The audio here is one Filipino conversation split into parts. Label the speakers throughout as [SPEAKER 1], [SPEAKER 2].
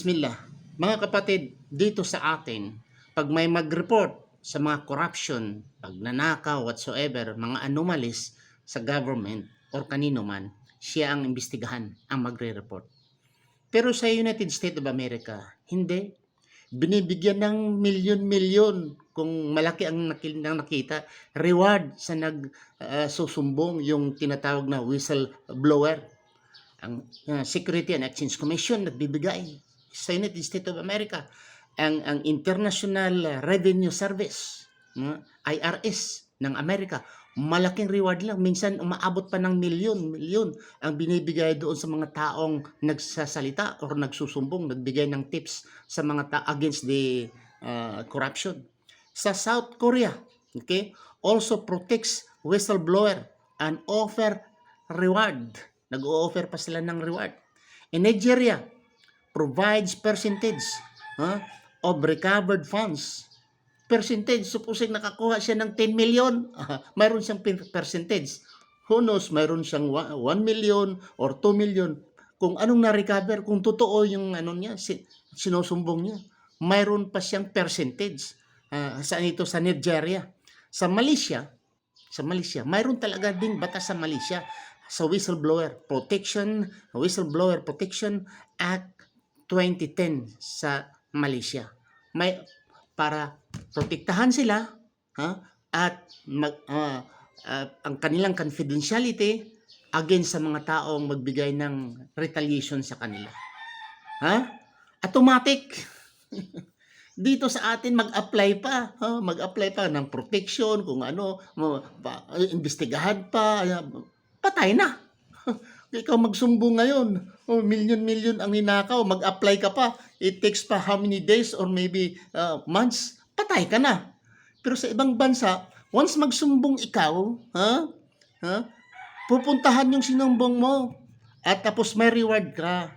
[SPEAKER 1] Bismillah. Mga kapatid, dito sa atin, pag may mag-report sa mga corruption, pagnanakaw, whatsoever, mga anomalies sa government or kanino man, siya ang imbestigahan, ang magre-report. Pero sa United States of America, hindi. Binibigyan ng milyon-milyon kung malaki ang nakita, reward sa nagsusumbong, yung tinatawag na whistleblower. Ang Security and Exchange Commission nagbibigay sa United States of America. Ang International Revenue Service, IRS ng Amerika, malaking reward lang. Minsan umaabot pa ng milyon ang binibigay doon sa mga taong nagsasalita or nagsusumbong, nagbigay ng tips sa mga against the corruption. Sa South Korea, okay, also protects whistleblower and offer reward. Nag-o-offer pa sila ng reward. In Nigeria, provides percentage of recovered funds. Percentage, supposing nakakuha siya ng 10 million, mayroon siyang percentage. Who knows, mayroon siyang 1 million or 2 million. Kung anong na-recover, kung totoo yung niya, sinusumbong niya, mayroon pa siyang percentage. Saan ito? Sa Nigeria. Sa Malaysia, mayroon talaga ding batas sa Malaysia sa Whistleblower Protection Act 2010 sa Malaysia. May para protektahan sila at ang kanilang confidentiality against sa mga taong magbigay ng retaliation sa kanila. Automatic. Dito sa atin mag-apply pa ng protection, kung ano, imbestigahan pa, patay na. Ikaw magsumbong ngayon, milyon-milyon ang ninakaw, mag-apply ka pa, it takes pa how many days or maybe months, patay ka na. Pero sa ibang bansa, once magsumbong ikaw, pupuntahan yung sinumbong mo at tapos may reward ka.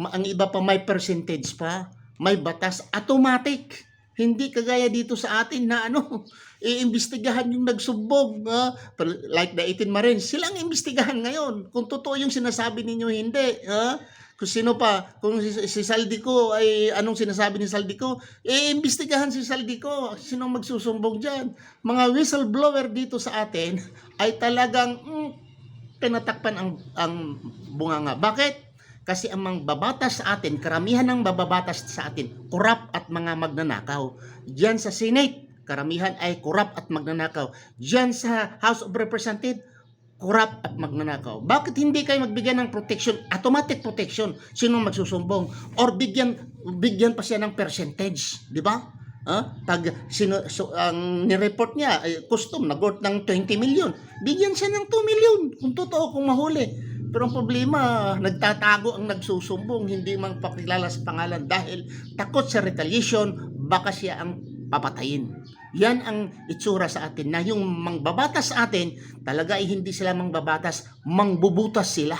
[SPEAKER 1] Ang iba pa may percentage pa, may batas, automatic. Hindi kagaya dito sa atin na iimbestigahan yung nagsumbong. Like the 18 Marines, silang iimbestigahan ngayon. Kung totoo yung sinasabi ninyo, hindi. Kung sino pa, kung si Saldico ay anong sinasabi ni Saldico, iimbestigahan si Saldico. Sinong magsusumbong dyan? Mga whistleblower dito sa atin ay talagang tinatakpan ang bunganga. Bakit? Kasi ang mangbabatas sa atin, karamihan ng bababatas sa atin, korap at mga magnanakaw. Diyan sa Senate, karamihan ay korap at magnanakaw. Diyan sa House of Representatives, korap at magnanakaw. Bakit hindi kayo magbigyan ng protection, automatic protection, sinong magsusumbong? Or bigyan pa siya ng percentage, di ba? Pag ang nireport niya, custom, nag-worth ng 20 million, bigyan siya ng 2 million, kung totoo, kung mahuli. Pero ang problema, nagtatago ang nagsusumbong, hindi mang pakilala sa pangalan dahil takot sa retaliation, baka siya ang papatayin. Yan ang itsura sa atin, na yung mangbabatas sa atin, talaga ay hindi sila mangbabatas, mangbubutas sila.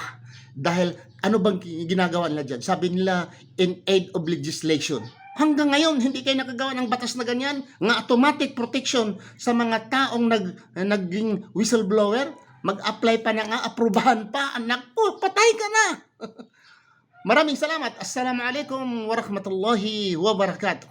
[SPEAKER 1] Dahil ano bang ginagawa nila dyan? Sabi nila, in aid of legislation. Hanggang ngayon, hindi kayo nakagawa ng batas na ganyan, nga automatic protection sa mga taong naging whistleblower, mag-apply pa na nga, aprubahan pa, anak po, patay ka na. Maraming salamat. Assalamualaikum warahmatullahi wabarakatuh.